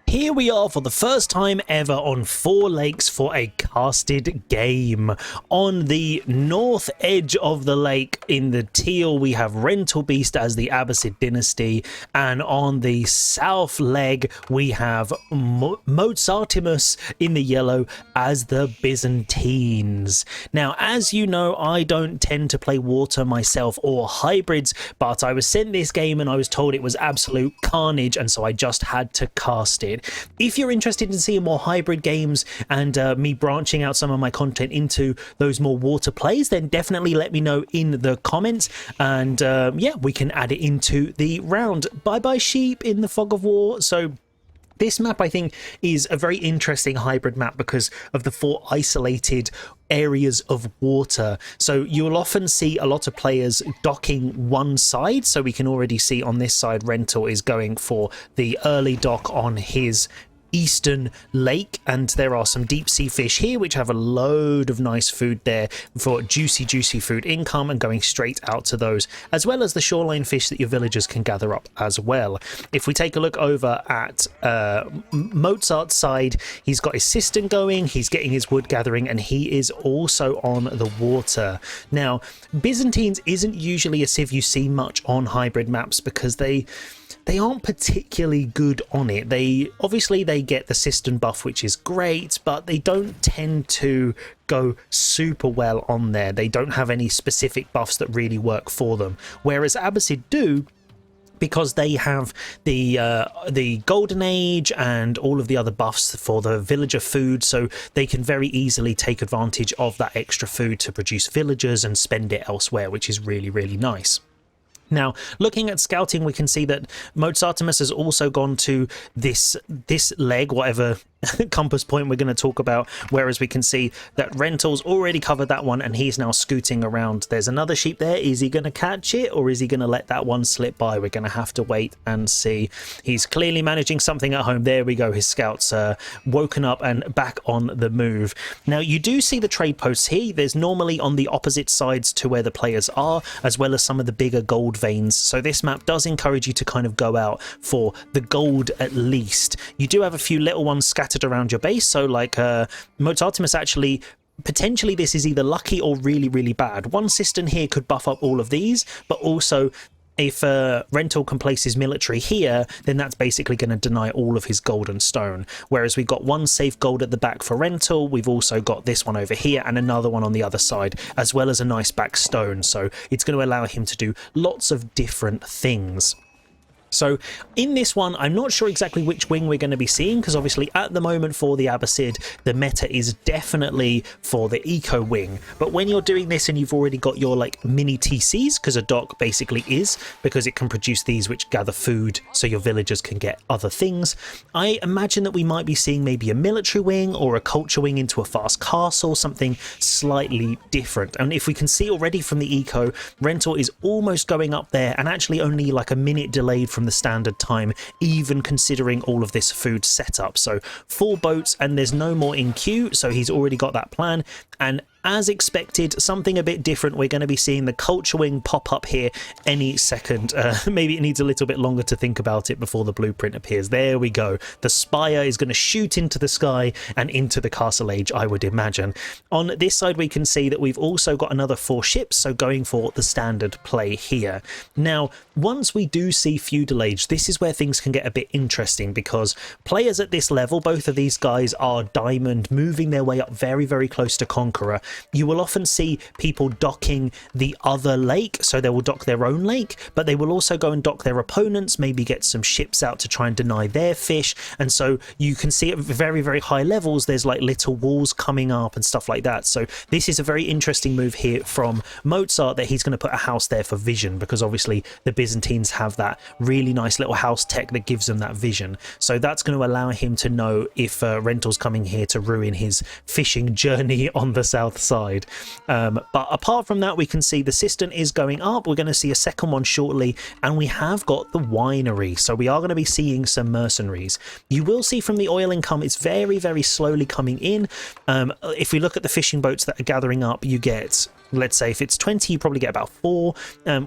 Here we are for the first time ever on 4 lakes for a casted game. On the north edge of the lake in the teal we have Rental Beast as the Abbasid Dynasty, and on the south leg we have Mozartimus in the yellow as the Byzantines. Now, as you know, I don't tend to play water myself or hybrids, but I was sent this game and I was told it was absolute carnage, and so I just had to cast it. If you're interested in seeing more hybrid games and me branching out some of my content into those more water plays, then definitely let me know in the comments, and yeah, we can add it into the round. Bye bye sheep in the fog of war. So this map, I think, is a very interesting hybrid map because of the 4 isolated areas of water. So you'll often see a lot of players docking one side. So we can already see on this side, Rental is going for the early dock on his eastern lake, and there are some deep sea fish here which have a load of nice food there for juicy food income and going straight out to those, as well as the shoreline fish that your villagers can gather up as well. If we take a look over at Mozart's side, he's got his cistern going, he's getting his wood gathering, and he is also on the water. Now, Byzantines isn't usually a civ you see much on hybrid maps because they aren't particularly good on it. They get the cistern buff, which is great, but they don't tend to go super well on there. They don't have any specific buffs that really work for them, whereas Abbasid do, because they have the golden age and all of the other buffs for the villager food, so they can very easily take advantage of that extra food to produce villagers and spend it elsewhere, which is really nice. Now, looking at scouting, we can see that Mozartimus has also gone to this leg, whatever compass point we're going to talk about, whereas we can see that Rental's already covered that one and he's now scooting around. There's another sheep there. Is he going to catch it, or is he going to let that one slip by? We're going to have to wait and see. He's clearly managing something at home. There we go. His scouts woken up and back on the move. Now, you do see the trade posts here. There's normally on the opposite sides to where the players are, as well as some of the bigger gold veins. So this map does encourage you to kind of go out for the gold at least. You do have a few little ones scattered around your base, so like Mozartimus actually, potentially this is either lucky or really bad. One cistern here could buff up all of these, but also if Rental can place his military here, then that's basically going to deny all of his gold and stone. Whereas we've got one safe gold at the back for Rental, we've also got this one over here and another one on the other side, as well as a nice back stone. So it's going to allow him to do lots of different things. So in this one, I'm not sure exactly which wing we're going to be seeing, because obviously at the moment for the Abbasid, the meta is definitely for the eco wing. But when you're doing this and you've already got your like mini TCs, because a dock basically is, because it can produce these which gather food so your villagers can get other things, I imagine that we might be seeing maybe a military wing or a culture wing into a fast castle, something slightly different. And if we can see already from the eco, Rental is almost going up there and actually only like a minute delayed from the standard time, even considering all of this food setup. So 4 boats and there's no more in queue, so he's already got that plan. And as expected, something a bit different, we're going to be seeing the culture wing pop up here any second. Maybe it needs a little bit longer to think about it before the blueprint appears. There we go. The spire is going to shoot into the sky and into the castle age, I would imagine. On this side, we can see that we've also got another 4 ships, so going for the standard play here. Now, once we do see feudal age, this is where things can get a bit interesting, because players at this level, both of these guys are diamond, moving their way up very close to conqueror. You will often see people docking the other lake, so they will dock their own lake, but they will also go and dock their opponents, maybe get some ships out to try and deny their fish. And so you can see at very high levels there's like little walls coming up and stuff like that. So this is a very interesting move here from Mozart, that he's going to put a house there for vision, because obviously the Byzantines have that really nice little house tech that gives them that vision. So that's going to allow him to know if Rental's coming here to ruin his fishing journey on the south side. But apart from that, we can see the cistern is going up. We're going to see a second one shortly, and we have got the winery, so we are going to be seeing some mercenaries. You will see from the oil income, it's very slowly coming in. If we look at the fishing boats that are gathering up, you get let's say if it's 20, you probably get about 4,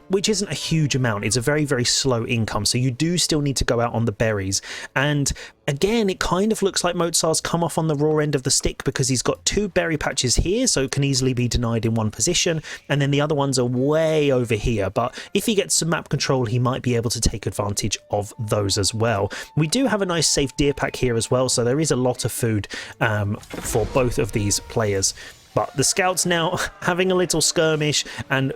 which isn't a huge amount. It's a very, very slow income. So you do still need to go out on the berries. And again, it kind of looks like Mozart's come off on the raw end of the stick because he's got 2 berry patches here, so it can easily be denied in one position. And then the other ones are way over here. But if he gets some map control, he might be able to take advantage of those as well. We do have a nice safe deer pack here as well, so there is a lot of food for both of these players. But the scouts now having a little skirmish, and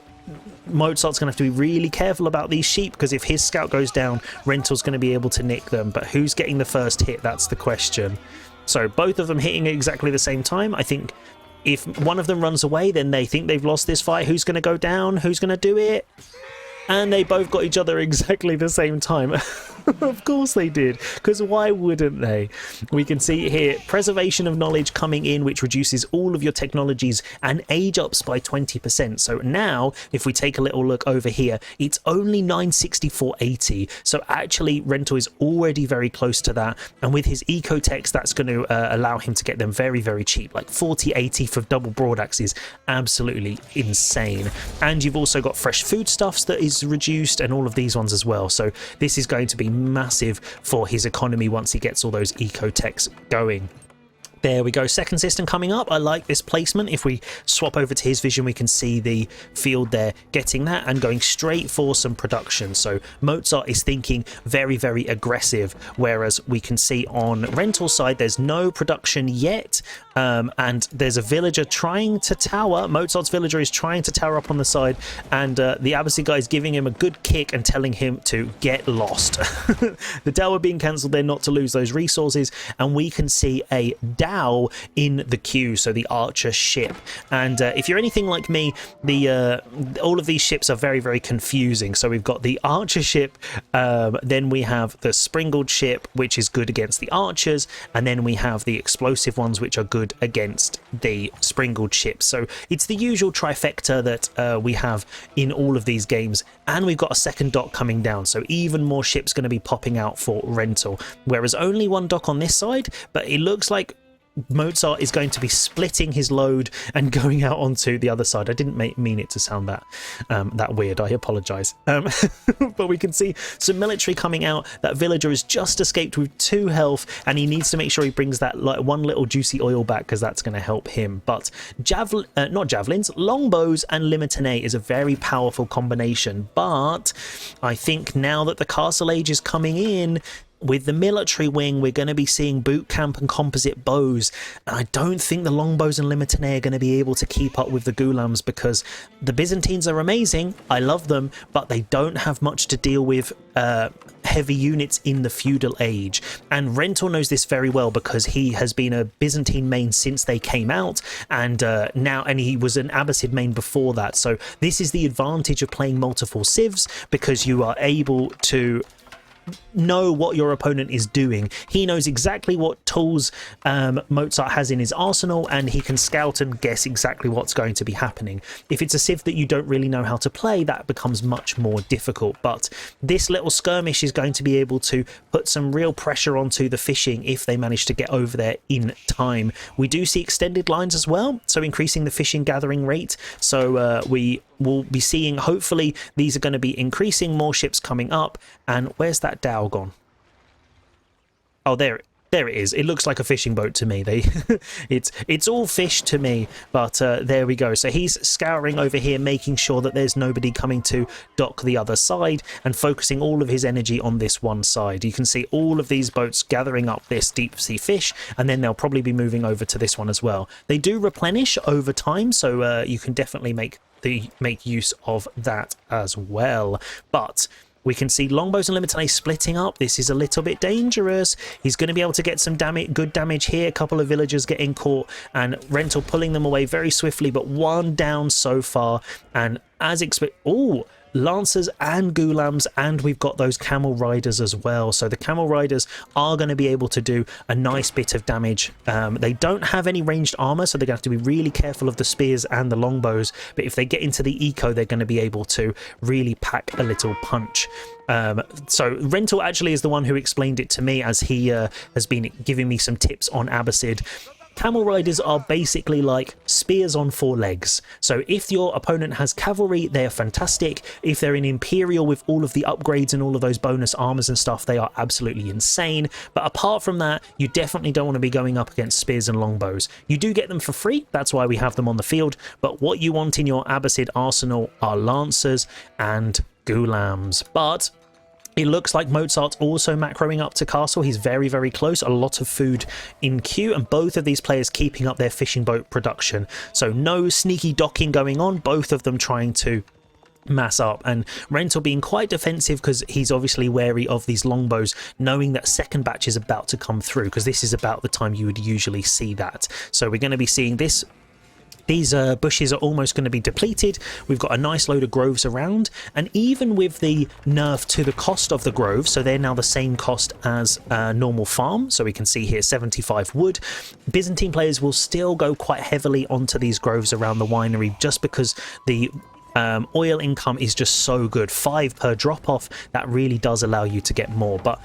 Mozart's going to have to be really careful about these sheep, because if his scout goes down, Rental's going to be able to nick them. But who's getting the first hit? That's the question. So both of them hitting at exactly the same time. I think if one of them runs away, then they think they've lost this fight. Who's going to go down? Who's going to do it? And they both got each other exactly the same time. Of course they did, because why wouldn't they? We can see here preservation of knowledge coming in, which reduces all of your technologies and age ups by 20%. So now if we take a little look over here, it's only 964.80. So actually Rental is already very close to that, and with his ecotechs, that's going to allow him to get them very, very cheap. Like 40.80 for double broadaxe is absolutely insane. And you've also got fresh foodstuffs that is reduced, and all of these ones as well. So this is going to be massive for his economy once he gets all those eco-techs going. There we go, second system coming up. I like this placement. If we swap over to his vision, we can see the field there getting that and going straight for some production. So Mozart is thinking very, very aggressive, whereas we can see on Rental's side there's no production yet, and there's a villager trying to tower. Mozart's villager is trying to tower up on the side, and the Abbasid guy is giving him a good kick and telling him to get lost. The tower being cancelled there not to lose those resources, and we can see a in the queue, so the archer ship. And if you're anything like me, all of these ships are very, very confusing. So we've got the archer ship, then we have the springled ship, which is good against the archers, and then we have the explosive ones, which are good against the springled ships. So it's the usual trifecta that we have in all of these games, and we've got a second dock coming down, so even more ships going to be popping out for Rental, whereas only one dock on this side. But it looks like Mozart is going to be splitting his load and going out onto the other side. I didn't mean it to sound that weird. I apologize. But we can see some military coming out. That villager has just escaped with 2 health, and he needs to make sure he brings that one little juicy oil back, because that's going to help him. But not javelins, longbows and Limitanei is a very powerful combination. But I think now that the Castle Age is coming in, with the military wing, we're going to be seeing boot camp and composite bows, and I don't think the longbows and Limitanei are going to be able to keep up with the Gulams, because the Byzantines are amazing, I love them, but they don't have much to deal with heavy units in the feudal age. And Rental knows this very well, because he has been a Byzantine main since they came out, and he was an Abbasid main before that. So this is the advantage of playing multiple civs, because you are able to know what your opponent is doing. He knows exactly what tools Mozart has in his arsenal, and he can scout and guess exactly what's going to be happening. If it's a civ that you don't really know how to play, that becomes much more difficult. But this little skirmish is going to be able to put some real pressure onto the fishing if they manage to get over there in time. We do see extended lines as well, so increasing the fishing gathering rate. So we will be seeing, hopefully these are going to be increasing, more ships coming up. And where's that dhow gone? Oh, there it is. It looks like a fishing boat to me. It's all fish to me, but there we go. So he's scouring over here, making sure that there's nobody coming to dock the other side, and focusing all of his energy on this one side. You can see all of these boats gathering up this deep sea fish, and then they'll probably be moving over to this one as well. They do replenish over time, so you can definitely make use of that as well. But we can see longbows and Limitanei splitting up. This is a little bit dangerous. He's going to be able to get some good damage here. A couple of villagers getting caught, and Rental pulling them away very swiftly, but one down so far. And as expected, oh, Lancers and Gulams, and we've got those Camel Riders as well. So the Camel Riders are going to be able to do a nice bit of damage. They don't have any ranged armor, so they're going to have to be really careful of the spears and the longbows. But if they get into the eco, they're going to be able to really pack a little punch. So Rental actually is the one who explained it to me, as he has been giving me some tips on Abbasid. Camel riders are basically like spears on 4 legs. So if your opponent has cavalry, they're fantastic. If they're in Imperial with all of the upgrades and all of those bonus armors and stuff, they are absolutely insane. But apart from that, you definitely don't want to be going up against spears and longbows. You do get them for free, that's why we have them on the field, but what you want in your Abbasid arsenal are lancers and ghulams. But it looks like Mozart's also macroing up to castle. He's very, very close. A lot of food in queue, and both of these players keeping up their fishing boat production. So no sneaky docking going on, both of them trying to mass up, and Rental being quite defensive because he's obviously wary of these longbows, knowing that second batch is about to come through, because this is about the time you would usually see that. So we're going to be seeing this. These bushes are almost going to be depleted. We've got a nice load of groves around, and even with the nerf to the cost of the groves, so they're now the same cost as normal farm, so we can see here 75 wood, Byzantine players will still go quite heavily onto these groves around the winery, just because the oil income is just so good. 5 per drop off, that really does allow you to get more. But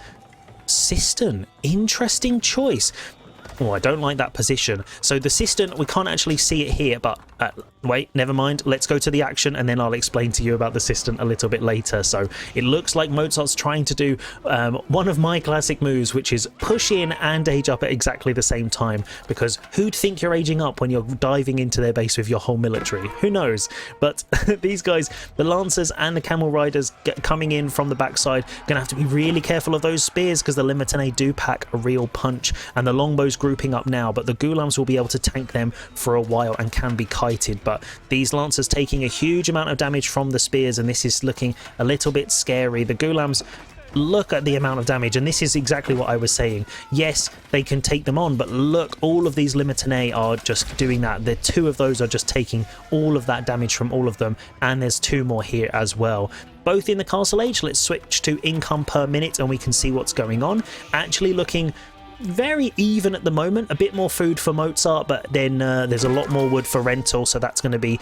cistern, interesting choice. Oh, I don't like that position. So the cistern, we can't actually see it here, but wait, never mind. Let's go to the action, and then I'll explain to you about the cistern a little bit later. So it looks like Mozart's trying to do one of my classic moves, which is push in and age up at exactly the same time, because who'd think you're aging up when you're diving into their base with your whole military? Who knows? But these guys, the Lancers and the Camel Riders coming in from the backside, gonna have to be really careful of those spears, because the Limitane do pack a real punch, and the Longbows grouping up now, but the Ghulams will be able to tank them for a while and can be kited. But these Lancers taking a huge amount of damage from the spears, and this is looking a little bit scary. The Ghulams, look at the amount of damage, and this is exactly what I was saying. Yes, they can take them on, but look, all of these Limitane are just doing that. The 2 of those are just taking all of that damage from all of them, and there's 2 more here as well. Both in the Castle Age. Let's switch to income per minute and we can see what's going on. Actually looking very even at the moment. A bit more food for Mozart, but then there's a lot more wood for Rental, so that's going to be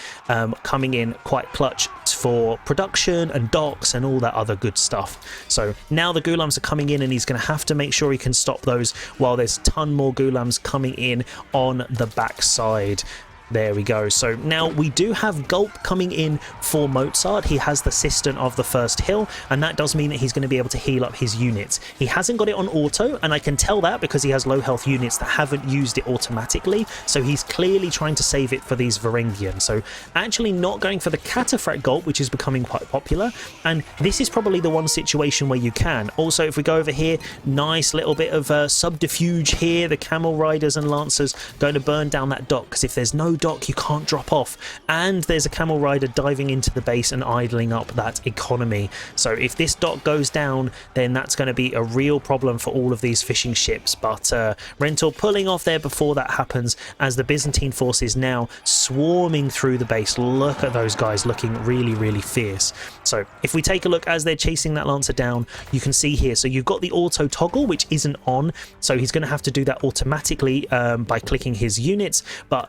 coming in quite clutch for production and docks and all that other good stuff. So now the Ghulams are coming in, and he's going to have to make sure he can stop those, while there's a ton more Ghulams coming in on the backside. There we go. So now we do have Gulp coming in for Mozart. He has the Cistern of the first hill, and that does mean that he's going to be able to heal up his units. He hasn't got it on auto, and I can tell that because he has low health units that haven't used it automatically, so he's clearly trying to save it for these Varangian. So actually not going for the Cataphract Gulp, which is becoming quite popular, and this is probably the one situation where you can. Also, if we go over here, nice little bit of subterfuge here. The Camel Riders and Lancers going to burn down that dock, because if there's no dock, you can't drop off, and there's a Camel Rider diving into the base and idling up that economy. So if this dock goes down, then that's going to be a real problem for all of these fishing ships. But Rental pulling off there before that happens, as the Byzantine forces now swarming through the base. Look at those guys looking really, really fierce. So if we take a look as they're chasing that Lancer down, you can see here, so you've got the auto toggle, which isn't on, so he's going to have to do that automatically by clicking his units. But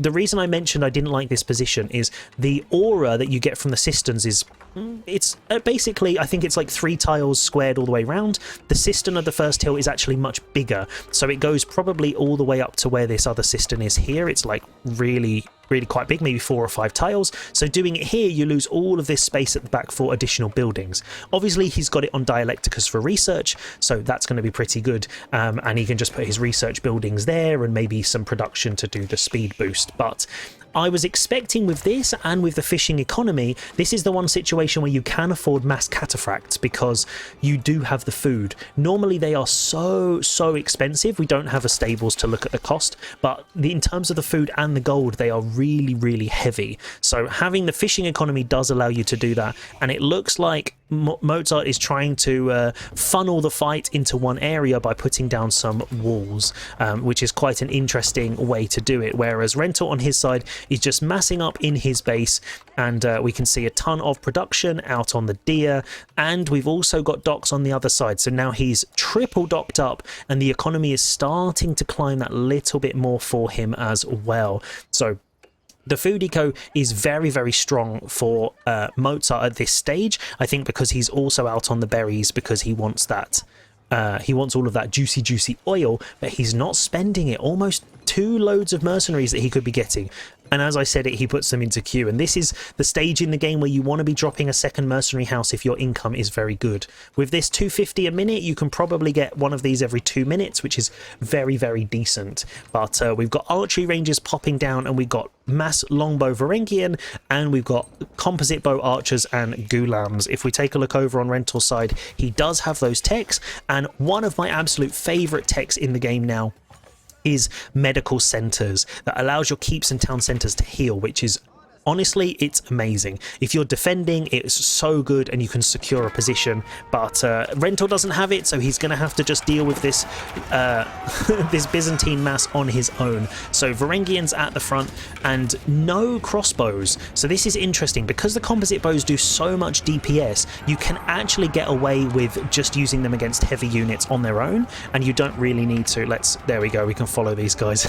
the reason I mentioned I didn't like this position is the aura that you get from the cisterns is, it's basically, I think it's like 3 tiles squared all the way around. The cistern of the first hill is actually much bigger, so it goes probably all the way up to where this other cistern is here. It's like really quite big, maybe 4 or 5 tiles. So doing it here, you lose all of this space at the back for additional buildings. Obviously he's got it on Dialecticus for research, so that's going to be pretty good, and he can just put his research buildings there and maybe some production to do the speed boost. But I was expecting with this and with the fishing economy, this is the one situation where you can afford mass cataphracts because you do have the food. Normally they are so expensive. We don't have a stables to look at the cost, but in terms of the food and the gold, they are really heavy. So having the fishing economy does allow you to do that, and it looks like Mozart is trying to funnel the fight into one area by putting down some walls, which is quite an interesting way to do it, whereas Rental on his side is just massing up in his base, and we can see a ton of production out on the Deer, and we've also got docks on the other side. So now he's triple docked up, and the economy is starting to climb that little bit more for him as well. So the food eco is very strong for Mozart at this stage, I think, because he's also out on the berries, because he wants that he wants all of that juicy oil, but he's not spending it. Almost 2 loads of mercenaries that he could be getting. And as I said it, he puts them into queue. And this is the stage in the game where you want to be dropping a second mercenary house if your income is very good. With this 250 a minute, you can probably get one of these every 2 minutes, which is very, very decent. But we've got archery ranges popping down, and we've got mass longbow Varangian, and we've got composite bow archers and gulams. If we take a look over on Rental's side, he does have those techs, and one of my absolute favorite techs in the game now is medical centers that allows your keeps and town centers to heal, which is honestly, it's amazing. If you're defending, it's so good and you can secure a position, but Rental doesn't have it, so he's going to have to just deal with this this Byzantine mass on his own. So Varangian's at the front and no crossbows. So this is interesting because the composite bows do so much DPS, you can actually get away with just using them against heavy units on their own, and you don't really need to. There we go, we can follow these guys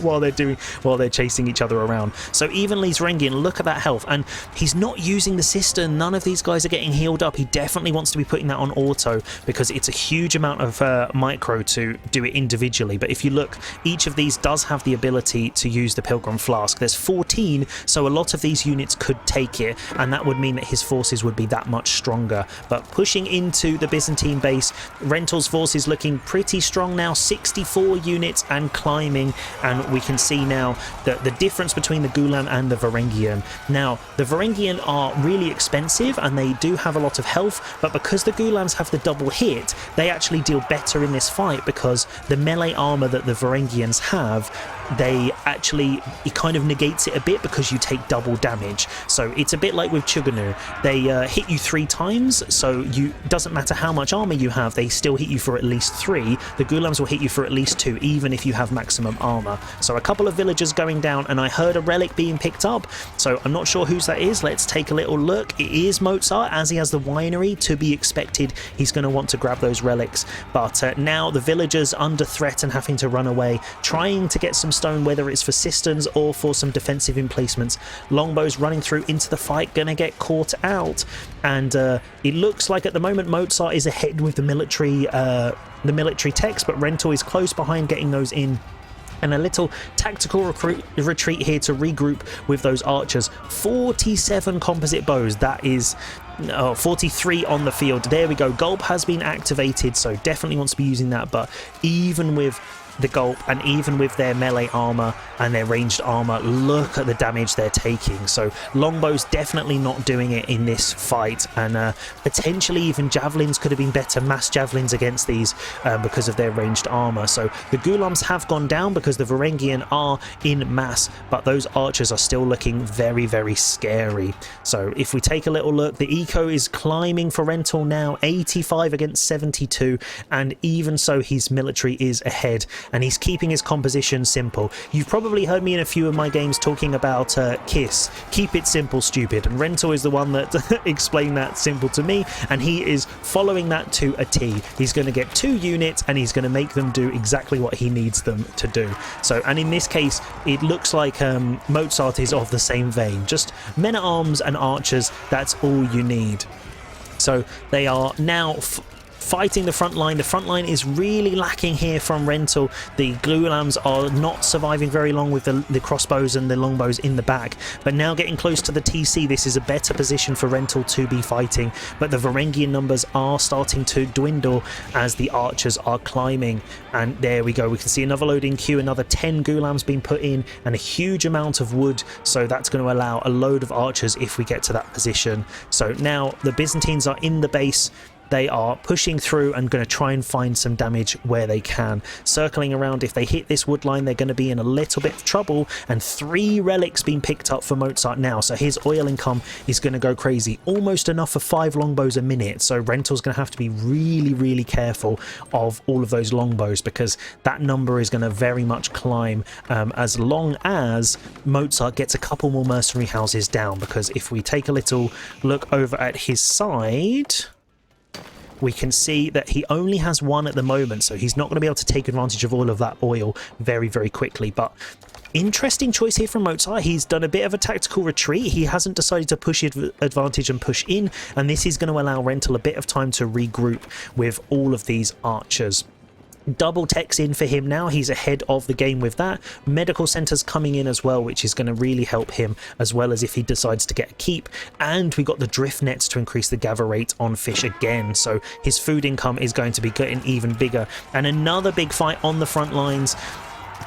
while they're chasing each other around. So evenly Varangian, look at that health, and he's not using the cistern. None of these guys are getting healed up. He definitely wants to be putting that on auto because it's a huge amount of micro to do it individually. But if you look, each of these does have the ability to use the Pilgrim Flask. There's 14, so a lot of these units could take it, and that would mean that his forces would be that much stronger. But pushing into the Byzantine base, Rental's forces looking pretty strong now, 64 units and climbing, and we can see now that the difference between the Gulam and the Varangian. Now, the Varangian are really expensive and they do have a lot of health, but because the Gulams have the double hit, they actually deal better in this fight because the melee armor that the Varangians have, it kind of negates it a bit because you take double damage. So it's a bit like with Chuganu. They hit you 3 times, so doesn't matter how much armor you have, they still hit you for at least 3. The Gulams will hit you for at least 2, even if you have maximum armor. So a couple of villagers going down, and I heard a relic being picked up, so I'm not sure whose that is. Let's take a little look. It is Mozart, as he has the winery. To be expected, he's going to want to grab those relics. But now the villagers under threat and having to run away, trying to get some stone, whether it's for cisterns or for some defensive emplacements. Longbows running through into the fight, gonna get caught out, and it looks like at the moment Mozart is ahead with the military techs, but Rental is close behind getting those in. And a little tactical retreat here to regroup with those archers. 47 composite bows, that is 43 on the field. There we go, Gulp has been activated, so definitely wants to be using that. But even with the Gulp and even with their melee armor and their ranged armor, look at the damage they're taking. So longbows definitely not doing it in this fight, and potentially even javelins could have been better, mass javelins against these because of their ranged armor. So the Gulams have gone down because the Varangian are in mass, but those archers are still looking very, very scary. So if we take a little look, the eco is climbing for Rental now, 85 against 72, and even so his military is ahead, and he's keeping his composition simple. You've probably heard me in a few of my games talking about KISS, keep it simple, stupid, and Rental is the one that explained that simple to me, and he is following that to a T. He's going to get 2 units and he's going to make them do exactly what he needs them to do. So, and in this case, it looks like Mozart is of the same vein, just men-at-arms and archers, that's all you need. So they are now fighting the front line. The front line is really lacking here from Rental. The Gulams are not surviving very long with the crossbows and the longbows in the back, but now getting close to the TC, this is a better position for Rental to be fighting, but the Varangian numbers are starting to dwindle as the archers are climbing. And there we go, we can see another loading queue, another 10 Gulams being put in and a huge amount of wood, so that's going to allow a load of archers if we get to that position. So now the Byzantines are in the base. They are pushing through and going to try and find some damage where they can. Circling around, if they hit this wood line, they're going to be in a little bit of trouble. And 3 relics being picked up for Mozart now. So his oil income is going to go crazy. Almost enough for 5 longbows a minute. So Rental's going to have to be really, really careful of all of those longbows because that number is going to very much climb as long as Mozart gets a couple more mercenary houses down. Because if we take a little look over at his side, we can see that he only has 1 at the moment, so he's not going to be able to take advantage of all of that oil very, very quickly. But interesting choice here from Mozart. He's done a bit of a tactical retreat. He hasn't decided to push advantage and push in, and this is going to allow Rental a bit of time to regroup with all of these archers. double techs in for him now. He's ahead of the game with that. Medical centers coming in as well, which is going to really help him, as well as if he decides to get a keep. And we got the drift nets to increase the gather rate on fish again, so his food income is going to be getting even bigger. And another big fight on the front lines.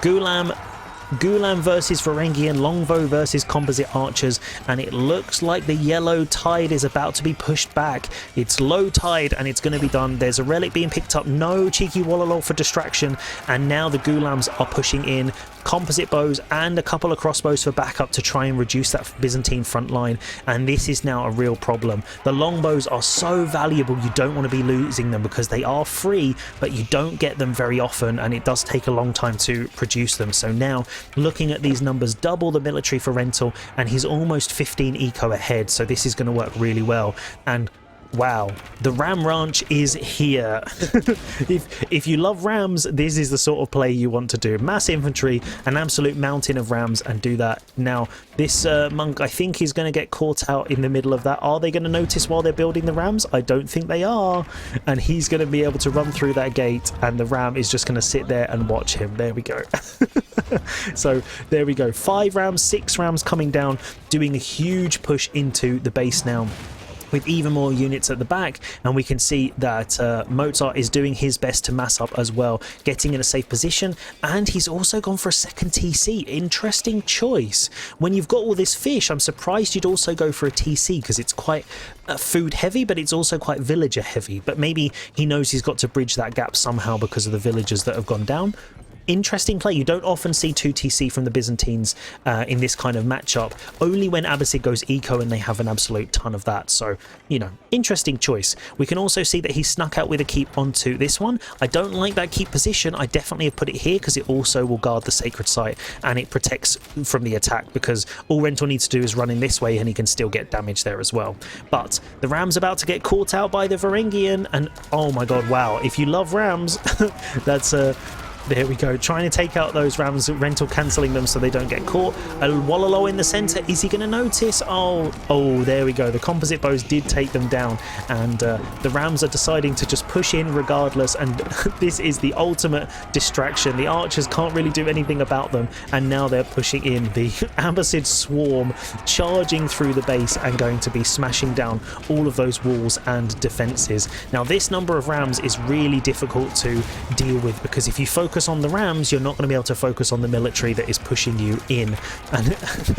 Gulam versus Varangian, Longbow versus Composite Archers, and it looks like the yellow tide is about to be pushed back. It's low tide and it's going to be done. There's a relic being picked up, no cheeky Wallalol for distraction, and now the Gulams are pushing in composite bows and a couple of crossbows for backup to try and reduce that Byzantine front line, and this is now a real problem. The longbows are so valuable, you don't want to be losing them because they are free, but you don't get them very often and it does take a long time to produce them. So now looking at these numbers, double the military for rental, and he's almost 15 eco ahead, so this is going to work really well. And wow, the Ram Ranch is here. if you love rams, this is the sort of play you want to do. Mass infantry, an absolute mountain of rams, and do that. Now, this monk, I think, is going to get caught out in the middle of that. Are they going to notice while they're building the rams? I don't think they are. And he's going to be able to run through that gate, and the ram is just going to sit there and watch him. There we go. So there we go. 5 rams, 6 rams coming down, doing a huge push into the base now, with even more units at the back, and we can see that Mozart is doing his best to mass up as well, getting in a safe position, and he's also gone for a second TC. Interesting choice. When you've got all this fish, I'm surprised you'd also go for a TC, because it's quite food heavy, but it's also quite villager heavy, but maybe he knows he's got to bridge that gap somehow because of the villagers that have gone down. Interesting play. You don't often see 2 TC from the Byzantines in this kind of matchup, only when Abbasid goes eco and they have an absolute ton of that. So, you know, interesting choice. We can also see that he snuck out with a keep onto this one. I don't like that keep position. I definitely have put it here because it also will guard the sacred site and it protects from the attack, because all Rental needs to do is run in this way and he can still get damage there as well. But the ram's about to get caught out by the Varangian, and oh my god, wow, if you love rams, that's there we go, trying to take out those rams, Rental cancelling them so they don't get caught. A Wallalol in the centre, is he going to notice? Oh, there we go, the composite bows did take them down, and the rams are deciding to just push in regardless, and this is the ultimate distraction. The archers can't really do anything about them, and now they're pushing in. The Abbasid swarm charging through the base and going to be smashing down all of those walls and defences. Now this number of rams is really difficult to deal with, because if you focus on the rams, you're not going to be able to focus on the military that is pushing you in. And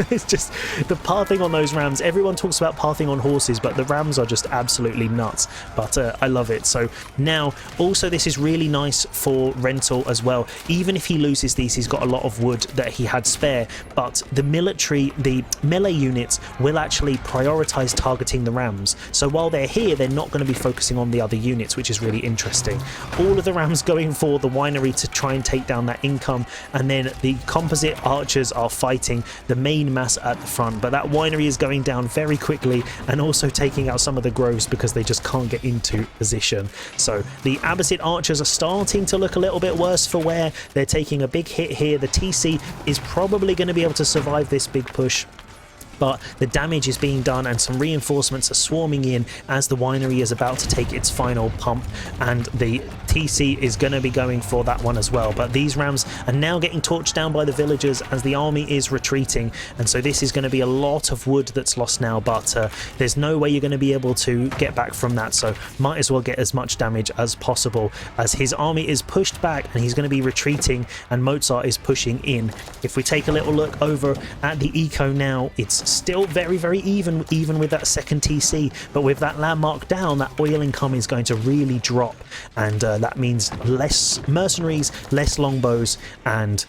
it's just the pathing on those rams. Everyone talks about pathing on horses, but the rams are just absolutely nuts. But I love it. So now also this is really nice for Rental as well. Even if he loses these, he's got a lot of wood that he had spare, but the military, the melee units will actually prioritize targeting the rams. So while they're here, they're not going to be focusing on the other units, which is really interesting. All of the rams going for the winery to try and take down that income, and then the composite archers are fighting the main mass at the front, but that winery is going down very quickly and also taking out some of the groves because they just can't get into position. So the Abbasid archers are starting to look a little bit worse for wear. They're taking a big hit here. The TC is probably going to be able to survive this big push, but the damage is being done and some reinforcements are swarming in as the winery is about to take its final pump, and the TC is going to be going for that one as well. But these rams are now getting torched down by the villagers as the army is retreating, and so this is going to be a lot of wood that's lost now, but there's no way you're going to be able to get back from that, so might as well get as much damage as possible as his army is pushed back and he's going to be retreating and Mozart is pushing in. If we take a little look over at the eco now, it's still very, very even with that second TC, but with that landmark down, that oil income is going to really drop, and that means less mercenaries, less longbows, and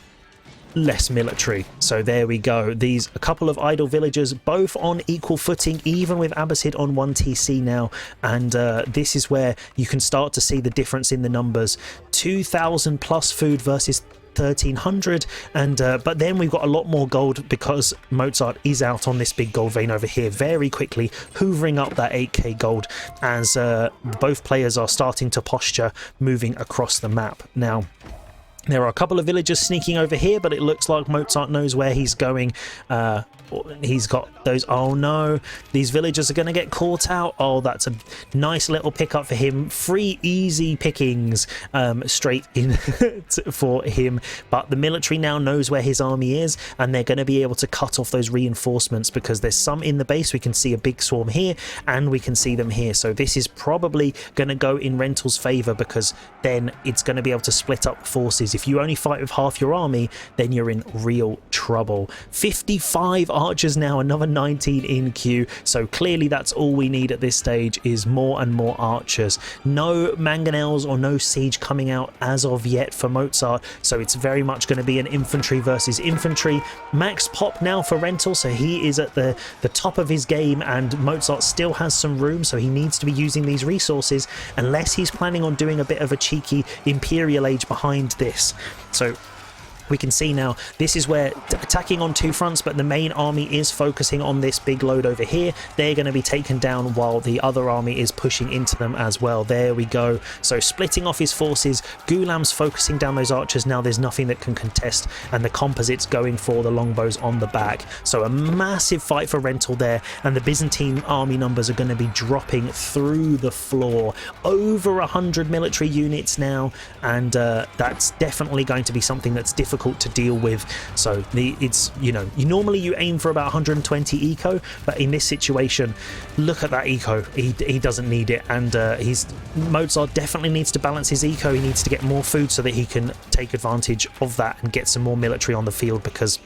less military. So there we go. These a couple of idle villagers, both on equal footing, even with Abbasid on 1 TC now, and this is where you can start to see the difference in the numbers. 2,000 plus food versus 1,300, and but then we've got a lot more gold because Mozart is out on this big gold vein over here very quickly, hoovering up that 8k gold as both players are starting to posture moving across the map. Now There are a couple of villagers sneaking over here, but it looks like Mozart knows where he's going. He's got those. Oh no, these villagers are going to get caught out. Oh, that's a nice little pickup for him. Free, easy pickings straight in for him. But the military now knows where his army is, and they're going to be able to cut off those reinforcements because there's some in the base. We can see a big swarm here, and we can see them here. So this is probably going to go in Rental's favour because then it's going to be able to split up forces. If you only fight with half your army, then you're in real trouble. 55 archers now, another 19 in queue, so clearly that's all we need at this stage is more and more archers. No mangonels or no siege coming out as of yet for Mozart, so it's very much going to be an infantry versus infantry. Max pop now for Rental, so he is at the top of his game, and Mozart still has some room, so he needs to be using these resources unless he's planning on doing a bit of a cheeky Imperial Age behind this. So we can see now this is where attacking on two fronts, but the main army is focusing on this big load over here. They're going to be taken down while the other army is pushing into them as well. There we go. So splitting off his forces, Gulam's focusing down those archers. Now there's nothing that can contest, and the composites going for the longbows on the back. So a massive fight for Rental there, and the Byzantine army numbers are going to be dropping through the floor. Over 100 military units now, and that's definitely going to be something that's difficult to deal with. So it's, you know, normally you aim for about 120 eco, but in this situation, look at that eco. He doesn't need it, and Mozart definitely needs to balance his eco. He needs to get more food so that he can take advantage of that and get some more military on the field, because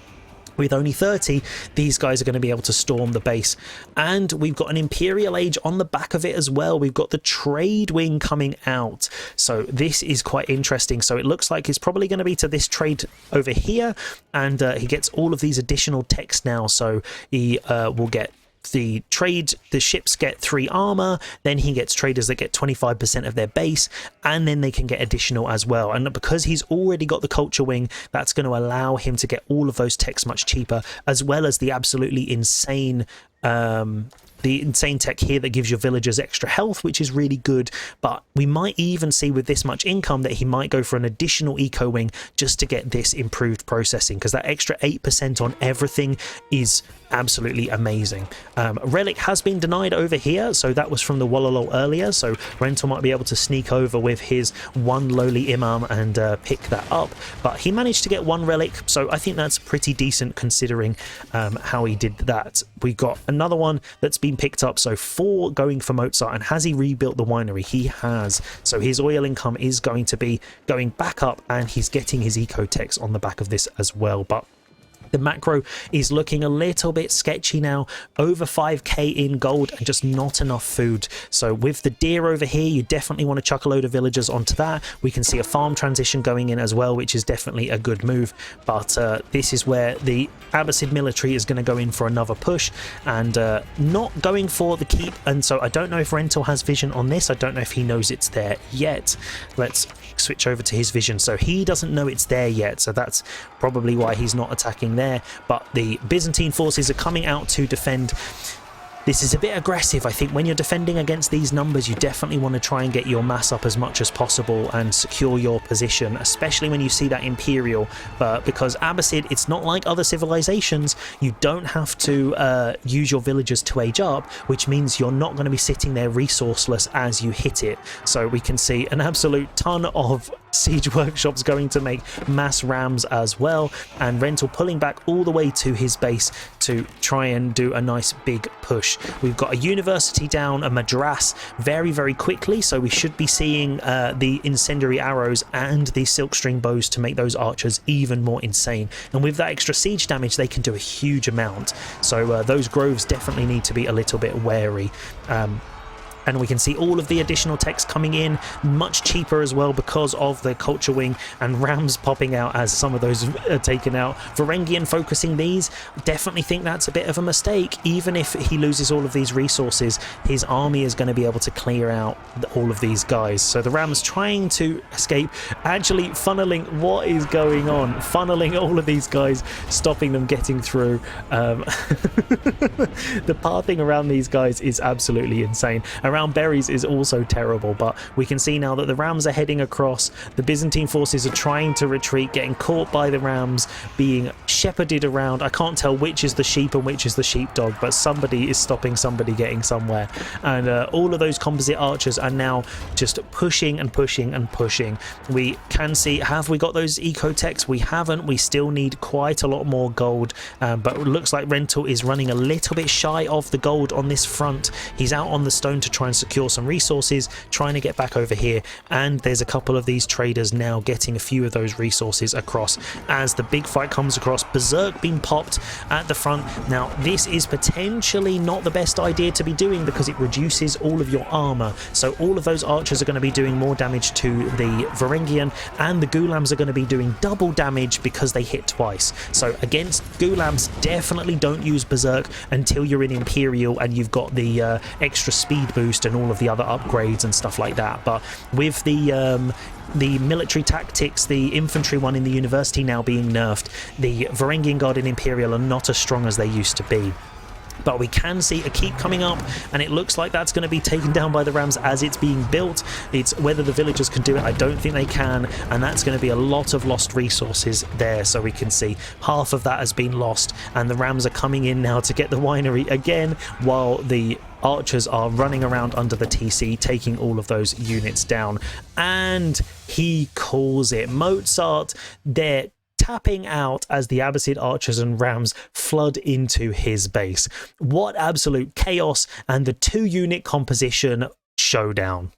with only 30, these guys are going to be able to storm the base. And we've got an Imperial Age on the back of it as well. We've got the trade wing coming out. So this is quite interesting. So it looks like it's probably going to be to this trade over here. And he gets all of these additional techs now. So he will get the ships get 3 armor, then he gets traders that get 25% of their base, and then they can get additional as well. And because he's already got the culture wing, that's going to allow him to get all of those techs much cheaper, as well as the absolutely insane tech here that gives your villagers extra health, which is really good. But we might even see with this much income that he might go for an additional eco wing just to get this improved processing, because that extra 8% on everything is absolutely amazing. Relic has been denied over here, so that was from the Wololo earlier, so Rental might be able to sneak over with his one lowly imam and pick that up, but he managed to get 1 relic, so I think that's pretty decent considering how he did that. We got another one that's been picked up, so 4 going for Mozart. And has he rebuilt the winery? He has, so his oil income is going to be going back up, and he's getting his eco techs on the back of this as well. But the macro is looking a little bit sketchy now. Over 5k in gold and just not enough food. So with the deer over here, you definitely want to chuck a load of villagers onto that. We can see a farm transition going in as well, which is definitely a good move. But this is where the Abbasid military is going to go in for another push, and not going for the keep. And so I don't know if Rental has vision on this. I don't know if he knows it's there yet. Let's switch over to his vision. So he doesn't know it's there yet, so that's probably why he's not attacking there. But the Byzantine forces are coming out to defend. This is a bit aggressive. I think when you're defending against these numbers, you definitely want to try and get your mass up as much as possible and secure your position, especially when you see that Imperial. But because Abbasid, it's not like other civilizations, you don't have to use your villagers to age up, which means you're not going to be sitting there resourceless as you hit it. So we can see an absolute ton of siege workshops going to make mass rams as well, and Rental pulling back all the way to his base to try and do a nice big push. We've got a university down, a madras, very, very quickly, so we should be seeing the incendiary arrows and the silkstring bows to make those archers even more insane. And with that extra siege damage, they can do a huge amount. So those groves definitely need to be a little bit wary. And we can see all of the additional techs coming in much cheaper as well because of the culture wing, and rams popping out as some of those are taken out. Varangian focusing these, definitely think that's a bit of a mistake. Even if he loses all of these resources, his army is going to be able to clear out all of these guys. So the rams trying to escape, actually funneling what is going on, funneling all of these guys, stopping them getting through. The pathing around these guys is absolutely insane. Around around berries is also terrible, but we can see now that the Rams are heading across. The Byzantine forces are trying to retreat, getting caught by the Rams, being shepherded around. I can't tell which is the sheep and which is the sheepdog, but somebody is stopping somebody getting somewhere. And all of those composite archers are now just pushing and pushing and pushing. We can see, have we got those eco techs? We haven't. We still need quite a lot more gold, but it looks like Rental is running a little bit shy of the gold on this front. He's out on the stone to try and secure some resources, trying to get back over here, and there's a couple of these traders now getting a few of those resources across as the big fight comes across. Berserk being popped at the front. Now this is potentially not the best idea to be doing because it reduces all of your armor, so all of those archers are going to be doing more damage to the Varangian, and the Gulams are going to be doing double damage because they hit twice. So against Gulams, definitely don't use Berserk until you're in Imperial and you've got the extra speed boost and all of the other upgrades and stuff like that. But with the military tactics, the infantry one in the university now being nerfed, the Varangian Guard in Imperial are not as strong as they used to be. But we can see a keep coming up, and it looks like that's going to be taken down by the Rams as it's being built. It's whether the villagers can do it, I don't think they can, and that's going to be a lot of lost resources there. So we can see half of that has been lost, and the Rams are coming in now to get the winery again, while the archers are running around under the TC, taking all of those units down. And he calls it. Mozart, they're tapping out as the Abbasid archers and Rams flood into his base. What absolute chaos, and the 2-unit composition showdown.